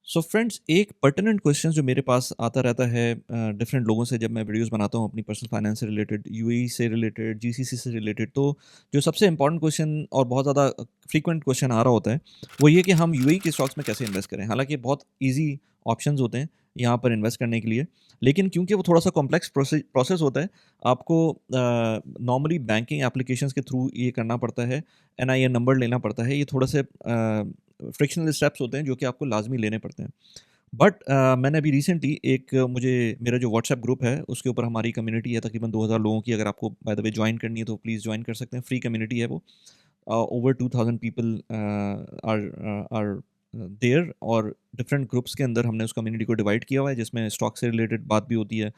So friends, एक pertinent question जो मेरे पास आता रहता है डिफरेंट लोगों से जब मैं वीडियोस बनाता हूँ अपनी पर्सनल फाइनेंस से रिलेटेड, यूएई से रिलेटेड, जीसीसी से रिलेटेड। तो जो सबसे इंपॉर्टेंट क्वेश्चन और बहुत ज़्यादा फ्रीक्वेंट क्वेश्चन आ रहा होता है, वो ये कि हम यूएई के स्टॉक्स में कैसे इन्वेस्ट करें। हालांकि बहुत ईजी ऑप्शंस होते हैं यहाँ पर इन्वेस्ट करने के लिए, लेकिन क्योंकि वो थोड़ा सा कॉम्प्लेक्स प्रोसेस होता है, आपको नॉर्मली बैंकिंग एप्लीकेशंस के थ्रू ये करना पड़ता है, एनआईएन नंबर लेना पड़ता है। ये थोड़ा से फ्रिक्शनल स्टेप्स होते हैं जो कि आपको लाज़मी लेने पड़ते हैं। बट मैंने अभी रिसेंटली एक मुझे मेरा जो व्हाट्सएप ग्रुप है उसके ऊपर हमारी कम्युनिटी है तकरीबन 2000 लोगों की। अगर आपको बाय द वे जॉइन करनी है तो प्लीज़ जॉइन कर सकते हैं, फ्री कम्युनिटी है वो। ओवर 2000 पीपल आर देयर, और डिफरेंट ग्रुप्स के अंदर हमने उस कम्युनिटी को डिवाइड किया हुआ है, जिसमें स्टॉक से रिलेटेड बात भी होती है,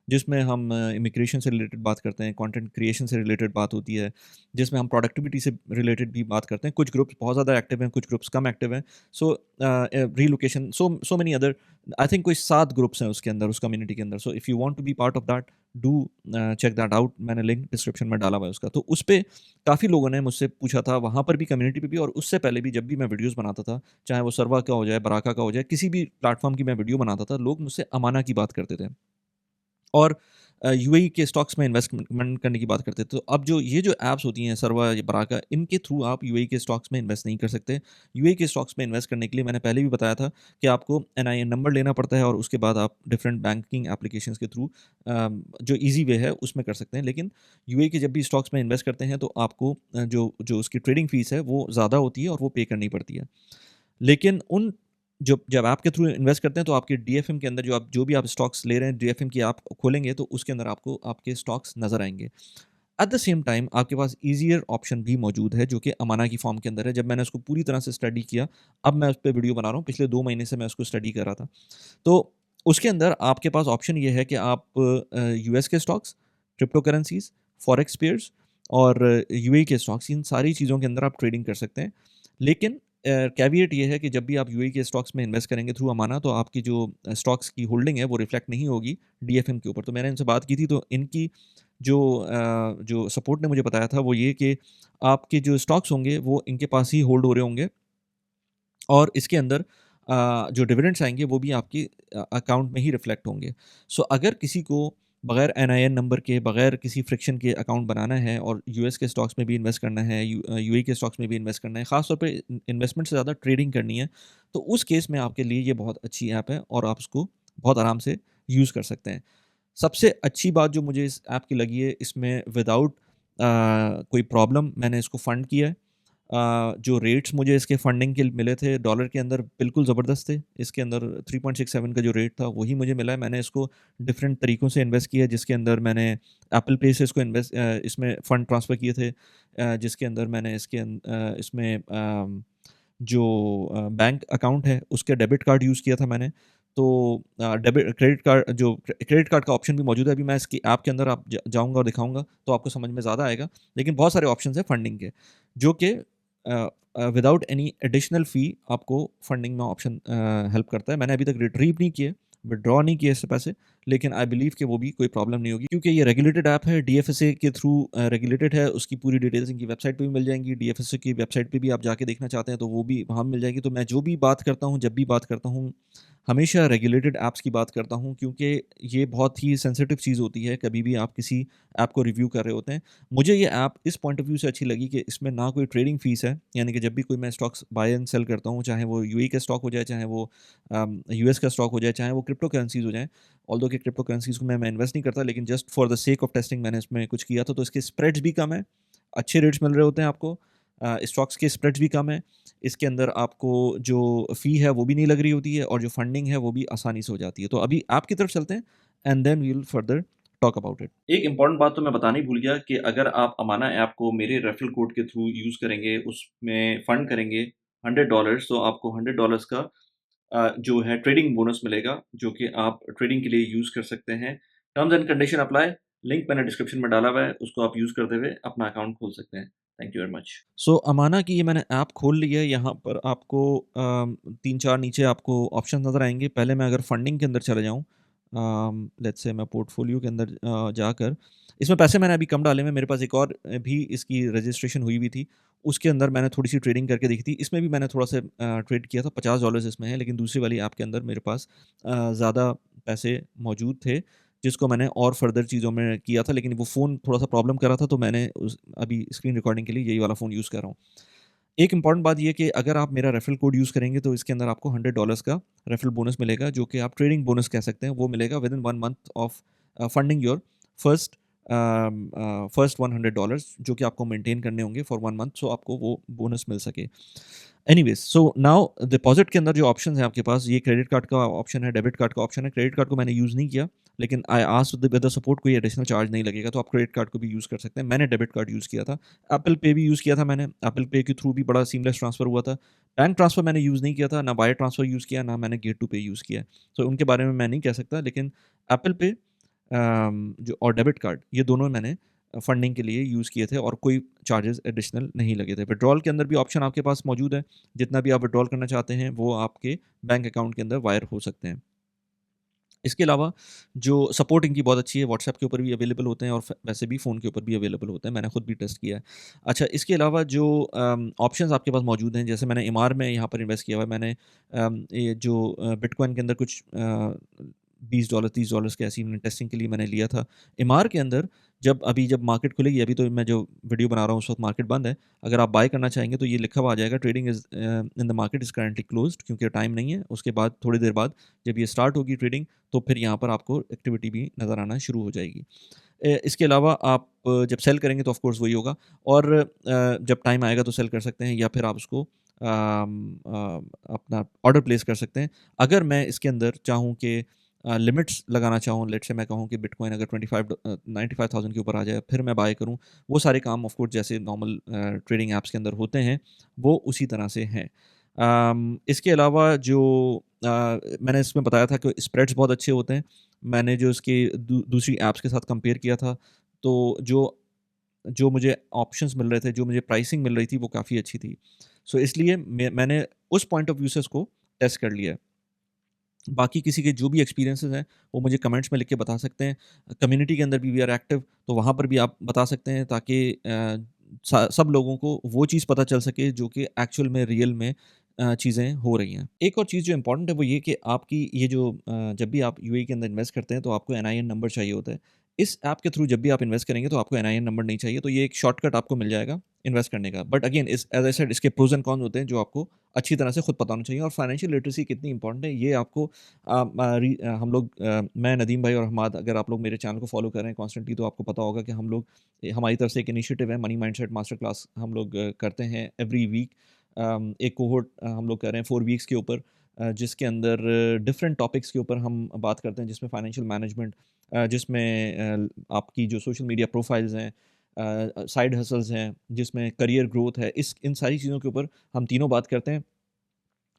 जिसमें हम इमिग्रेशन से रिलेटेड बात करते हैं, कंटेंट क्रिएशन से रिलेटेड बात होती है, जिसमें हम प्रोडक्टिविटी से रिलेटेड भी बात करते हैं। कुछ ग्रुप्स बहुत ज़्यादा एक्टिव हैं, कुछ ग्रुप्स कम एक्टिव हैं। So relocation, so so many other, I think कोई 7 ग्रुप्स हैं उसके अंदर, उस कम्युनिटी के अंदर। So if you want to be part of that, do check that out. मैंने लिंक डिस्क्रिप्शन में डाला हुआ है उसका। तो उस पे काफ़ी लोगों ने मुझसे पूछा था, वहाँ पर भी कम्युनिटी पे भी, और उससे पहले भी जब भी मैं वीडियोज़ बनाता था, चाहे वो सर्वा का हो जाए, बराका का हो जाए, किसी भी प्लेटफ़ॉर्म की मैं वीडियो बनाता था, लोग मुझसे अमाना की बात करते थे। और यूएई के स्टॉक्स में इन्वेस्टमेंट करने की बात करते थे। तो अब जो ये जो ऐप्स होती हैं, सर्वा, ये बराका, इनके थ्रू आप यूएई के स्टॉक्स में इन्वेस्ट नहीं कर सकते। यूएई के स्टॉक्स में इन्वेस्ट करने के लिए मैंने पहले भी बताया था कि आपको एनआईएन नंबर लेना पड़ता है, और उसके बाद आप डिफरेंट बैंकिंग एप्लीकेशंस के थ्रू जो ईज़ी वे है उसमें कर सकते हैं। लेकिन यूएई के जब भी स्टॉक्स में इन्वेस्ट करते हैं तो आपको जो जो उसकी ट्रेडिंग फ़ीस है वो ज़्यादा होती है और वो पे करनी पड़ती है। लेकिन उन जो जब ऐप के थ्रू इन्वेस्ट करते हैं तो आपके डीएफएम के अंदर जो भी आप स्टॉक्स ले रहे हैं, डीएफएम की आप खोलेंगे तो उसके अंदर आपको आपके स्टॉक्स नज़र आएँगे। एट द सेम टाइम आपके पास ईज़ियर ऑप्शन भी मौजूद है जो कि अमाना की फ़ॉर्म के अंदर है। जब मैंने उसको पूरी तरह से स्टडी किया, अब मैं उस पे वीडियो बना रहा हूँ। पिछले 2 महीने से मैं उसको स्टडी कर रहा था। तो उसके अंदर आपके पास ऑप्शन ये है कि आप यूएस के stocks, crypto currencies, forex pairs और यूएई के स्टॉक्स, इन सारी चीज़ों के अंदर आप ट्रेडिंग कर सकते हैं। लेकिन कैविएट ये है कि जब भी आप यूएई के स्टॉक्स में इन्वेस्ट करेंगे थ्रू अमाना, तो आपकी जो स्टॉक्स की होल्डिंग है वो रिफ्लेक्ट नहीं होगी डीएफएम के ऊपर। तो मैंने इनसे बात की थी, तो इनकी जो सपोर्ट ने मुझे बताया था वो ये कि आपके जो स्टॉक्स होंगे वो इनके पास ही होल्ड हो रहे होंगे, और इसके अंदर जो डिविडेंड्स आएँगे वो भी आपके अकाउंट में ही रिफ्लेक्ट होंगे। सो अगर किसी को बगैर एनआईएन नंबर के, बगैर किसी फ्रिक्शन के अकाउंट बनाना है और यूएस के स्टॉक्स में भी इन्वेस्ट करना है, यूएई के स्टॉक्स में भी इन्वेस्ट करना है, ख़ास तौर पे इन्वेस्टमेंट से ज़्यादा ट्रेडिंग करनी है, तो उस केस में आपके लिए ये बहुत अच्छी ऐप है और आप उसको बहुत आराम से यूज़ कर सकते हैं। सबसे अच्छी बात जो मुझे इस ऐप की लगी है, इसमें विदाउट कोई प्रॉब्लम मैंने इसको फंड किया है। जो रेट्स मुझे इसके फंडिंग के मिले थे डॉलर के अंदर, बिल्कुल ज़बरदस्त थे। इसके अंदर 3.67 का जो रेट था वही मुझे मिला है। मैंने इसको डिफरेंट तरीकों से इन्वेस्ट किया है, जिसके अंदर मैंने एप्पल पे से इसको इसमें फ़ंड ट्रांसफ़र किए थे। जिसके अंदर मैंने इसमें जो बैंक अकाउंट है उसके डेबिट कार्ड यूज़ किया था मैंने। तो डेबिट क्रेडिट कार्ड, जो क्रेडिट कार्ड का ऑप्शन भी मौजूद है। अभी मैं इसकी ऐप के अंदर आप जाऊँगा और दिखाऊँगा तो आपको समझ में ज़्यादा आएगा। लेकिन बहुत सारे ऑप्शंस हैं फंडिंग के, जो कि विदाउट एनी एडिशनल फ़ी आपको फंडिंग में ऑप्शन हेल्प करता है। मैंने अभी तक रिट्रीव नहीं किए, विथड्रॉ नहीं किए इससे पैसे, लेकिन आई बिलीव कि वो भी कोई प्रॉब्लम नहीं होगी, क्योंकि ये रेगुलेटेड ऐप है, डीएफएसए के थ्रू रेगुलेटेड है। उसकी पूरी डिटेल्स इनकी वेबसाइट पे भी मिल जाएँगी। डीएफएसए की वेबसाइट पे भी आप जाके देखना चाहते हैं तो वो भी वहाँ मिल जाएगी। तो मैं जो भी बात करता हूँ, जब भी बात करता हूँ, हमेशा रेगुलेटेड ऐप्स की बात करता हूँ, क्योंकि ये बहुत ही सेंसिटिव चीज़ होती है कभी भी आप किसी ऐप को रिव्यू कर रहे होते हैं। मुझे ये ऐप इस पॉइंट ऑफ व्यू से अच्छी लगी कि इसमें ना कोई ट्रेडिंग फ़ीस है, यानी कि जब भी कोई मैं स्टॉक्स बाय एंड सेल करता हूँ, चाहे वो यूएई का स्टॉक हो जाए, चाहे वो यूएस का स्टॉक हो जाए, चाहे वो क्रिप्टो करेंसीज़ हो जाएँ। ऑल्दो कि क्रिप्टो करेंसीज़ को मैं इन्वेस्ट नहीं करता, लेकिन just for the sake of testing मैंने इसमें कुछ किया था, तो इसके स्प्रेड्स भी कम है, अच्छे रेट्स मिल रहे होते हैं आपको। स्टॉक्स के स्प्रेड्स भी कम है। इसके अंदर आपको जो फ़ी है वो भी नहीं लग रही होती है, और जो फंडिंग है वो भी आसानी से हो जाती है। तो अभी ऐप की तरफ चलते हैं, and then we will further talk about it. एक इम्पॉर्टेंट बात तो मैं बताना ही भूल गया कि अगर आप अमाना ऐप को मेरे रेफरल कोड के थ्रू यूज़ करेंगे, उसमें फंड करेंगे $100, तो आपको $100 का जो है ट्रेडिंग बोनस मिलेगा, जो कि आप ट्रेडिंग के लिए यूज़ कर सकते हैं। Terms and condition apply, link मैंने डिस्क्रिप्शन में डाला हुआ है, उसको आप यूज़ करते हुए अपना अकाउंट खोल सकते हैं। Thank you very much. So Amana की ये मैंने ऐप खोल ली है। यहाँ पर आपको 3-4 नीचे आपको ऑप्शन नज़र आएँगे। पहले मैं अगर फंडिंग के अंदर चले जाऊँ, लेट्स से मैं पोर्टफोलियो के अंदर जाकर, इसमें पैसे मैंने अभी कम डाले हुए हैं। मेरे पास एक और भी इसकी रजिस्ट्रेशन हुई हुई थी, उसके अंदर मैंने थोड़ी-सी ट्रेडिंग करके देखी थी। इसमें भी मैंने थोड़ा-सा ट्रेड किया था, $50 इसमें है, लेकिन दूसरी वाली ऐप के अंदर मेरे पास ज़्यादा पैसे मौजूद थे, जिसको मैंने और फ़र्दर चीज़ों में किया था, लेकिन वो फ़ोन थोड़ा-सा प्रॉब्लम कर रहा था, तो मैंने उस अभी स्क्रीन रिकॉर्डिंग के लिए यही वाला फ़ोन यूज़ कर रहा हूँ। एक इम्पॉर्टेंट बात ये है कि अगर आप मेरा रेफरल कोड यूज़ करेंगे, तो इसके अंदर आपको $100 का रेफरल बोनस मिलेगा, जो कि आप ट्रेडिंग बोनस कह सकते हैं। वो मिलेगा within 1 month of funding your first first $100, जो कि आपको मेंटेन करने होंगे फॉर 1 मंथ, सो आपको वो बोनस मिल सके। एनीवेज़, सो नाउ डिपॉज़िट के अंदर जो ऑप्शंस हैं आपके पास, ये क्रेडिट कार्ड का ऑप्शन है, डेबिट कार्ड का ऑप्शन है। क्रेडिट कार्ड को मैंने यूज़ नहीं किया, लेकिन I asked with the support, कोई एडिशनल चार्ज नहीं लगेगा, तो आप क्रेडिट कार्ड को भी यूज़ कर सकते हैं। मैंने डेबिट कार्ड यूज़ किया था। एप्पल पे भी यूज़ किया था मैंने। एप्पल पे के थ्रू भी बड़ा सीमलेस ट्रांसफ़र हुआ था। बैंक ट्रांसफ़र मैंने यूज़ नहीं किया था, ना वायर ट्रांसफ़र यूज़ किया, ना मैंने गेट टू पे यूज़ किया है। सो उनके बारे में मैं नहीं कह सकता, लेकिन एप्पल पे जो और डेबिट कार्ड, ये दोनों मैंने फंडिंग के लिए यूज़ किए थे और कोई चार्जेस एडिशनल नहीं लगे थे। विथड्रॉल के अंदर भी ऑप्शन आपके पास मौजूद है। जितना भी आप विथड्रॉल करना चाहते हैं, वो आपके बैंक अकाउंट के अंदर वायर हो सकते हैं। इसके अलावा जो सपोर्ट इनकी बहुत अच्छी है, व्हाट्सएप के ऊपर भी अवेलेबल होते हैं और वैसे भी फ़ोन के ऊपर भी अवेलेबल होते हैं, मैंने खुद भी टेस्ट किया है। अच्छा, इसके अलावा जो ऑप्शंस आपके पास मौजूद हैं, जैसे मैंने एमआर में यहाँ पर इन्वेस्ट किया हुआ है, मैंने ये जो बिटकॉइन के अंदर कुछ $20 $30 के ऐसी मैंने टेस्टिंग के लिए मैंने लिया था। एमआर के अंदर जब मार्केट खुलेगी, अभी तो मैं जो वीडियो बना रहा हूँ उस वक़्त मार्केट बंद है। अगर आप बाय करना चाहेंगे तो ये लिखा हुआ आ जाएगा, trading is in the market is currently closed, क्योंकि टाइम नहीं है। उसके बाद थोड़ी देर बाद जब ये स्टार्ट होगी ट्रेडिंग, तो फिर यहाँ पर आपको एक्टिविटी भी नज़र आना शुरू हो जाएगी। इसके अलावा आप जब सेल करेंगे तो ऑफ कोर्स वही होगा, और जब टाइम आएगा तो सेल कर सकते हैं, या फिर आप उसको अपना ऑर्डर प्लेस कर सकते हैं। अगर मैं इसके अंदर चाहूँ कि लिमिट्स लगाना चाहूँ, लेट्स से मैं कहूँ कि बिटकॉइन अगर 95,000 के ऊपर आ जाए, फिर मैं बाय करूँ, वो सारे काम ऑफ कोर्स जैसे नॉर्मल ट्रेडिंग ऐप्स के अंदर होते हैं, वो उसी तरह से हैं। इसके अलावा जो मैंने इसमें बताया था कि स्प्रेड्स बहुत अच्छे होते हैं। मैंने जो इसके दूसरी ऐप्स के साथ कंपेयर किया था, तो जो जो मुझे ऑप्शंस मिल रहे थे, जो मुझे प्राइसिंग मिल रही थी, वो काफ़ी अच्छी थी। सो इसलिए मैंने उस पॉइंट ऑफ व्यू से इसको टेस्ट कर लिया है। बाकी किसी के जो भी एक्सपीरियंसेस हैं, वो मुझे कमेंट्स में लिख के बता सकते हैं। कम्युनिटी के अंदर भी वी आर एक्टिव, तो वहाँ पर भी आप बता सकते हैं, ताकि सब लोगों को वो चीज़ पता चल सके जो कि एक्चुअल में रियल में चीज़ें हो रही हैं। एक और चीज़ जो इम्पोर्टेंट है वो ये कि आपकी ये जो जब भी आप यूएई के अंदर इन्वेस्ट करते हैं, तो आपको एनआईएन नंबर चाहिए होता है। इस ऐप के थ्रू जब भी आप इन्वेस्ट करेंगे, तो आपको एनआईएन नंबर नहीं चाहिए, तो ये एक शॉर्टकट आपको मिल जाएगा इन्वेस्ट करने का। बट अगेन, इस एज़ आई सेड, इसके प्रोस एंड कॉन्स होते हैं, जो आपको अच्छी तरह से खुद पता होना चाहिए। और फाइनेंशियल लिटरेसी कितनी इंपॉर्टेंट है, ये आपको हम लोग, मैं, नदीम भाई और हमाद, अगर आप लोग मेरे चैनल को फॉलो कर रहे हैं कॉन्स्टेंटली, तो आपको पता होगा कि हम लोग, हमारी तरफ से एक इनिशिएटिव है, मनी माइंडसेट मास्टर क्लास हम लोग करते हैं एवरी वीक। एक कोहोर्ट हम लोग कर रहे हैं 4 वीक्स के ऊपर, जिसके अंदर डिफरेंट टॉपिक्स के ऊपर हम बात करते हैं, जिसमें फाइनेंशियल मैनेजमेंट, जिसमें आपकी जो सोशल मीडिया प्रोफाइल्स हैं, साइड हसल्स हैं, जिसमें करियर ग्रोथ है, इस इन सारी चीज़ों के ऊपर हम तीनों बात करते हैं।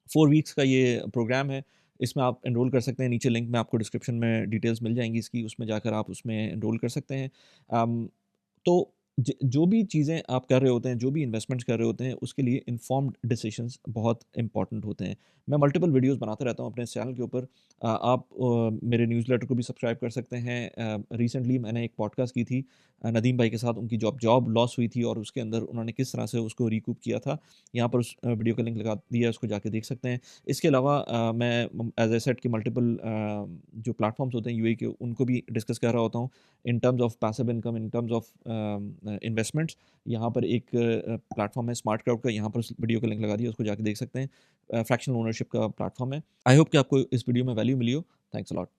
4 वीक्स का ये प्रोग्राम है। इसमें आप एनरोल कर सकते हैं, नीचे लिंक में आपको डिस्क्रिप्शन में डिटेल्स मिल जाएँगी इसकी, उसमें जाकर आप उसमें एनरोल कर सकते हैं। तो जो भी चीज़ें आप कर रहे होते हैं, जो भी इन्वेस्टमेंट्स कर रहे होते हैं, उसके लिए इन्फॉर्म्ड डिसीजंस बहुत इम्पोर्टेंट होते हैं। मैं मल्टीपल वीडियोज़ बनाता रहता हूँ अपने इस चैनल के ऊपर। आप मेरे न्यूज़लेटर को भी सब्सक्राइब कर सकते हैं। रिसेंटली मैंने एक पॉडकास्ट की थी नदीम भाई के साथ, उनकी जॉब जॉब लॉस हुई थी और उसके अंदर उन्होंने किस तरह से उसको रिकूप किया था। यहाँ पर उस वीडियो का लिंक लगा दिया है, उसको जाके देख सकते हैं। इसके अलावा मैं एज़ आई सेड कि मल्टीपल जो प्लेटफ़ॉर्म्स होते हैं यूएई के, उनको भी डिस्कस कर रहा होता हूँ, in terms of passive income, in terms of investments. यहाँ पर एक प्लेटफ़ॉर्म है स्मार्ट क्राउड का, यहाँ पर उस वीडियो का लिंक लगा दिया, उसको जाके देख सकते हैं। फ्रैक्शनल ओनरशिप का प्लेटफ़ॉर्म है। आई होप कि आपको इस वीडियो में वैल्यू मिली हो। Thanks a lot.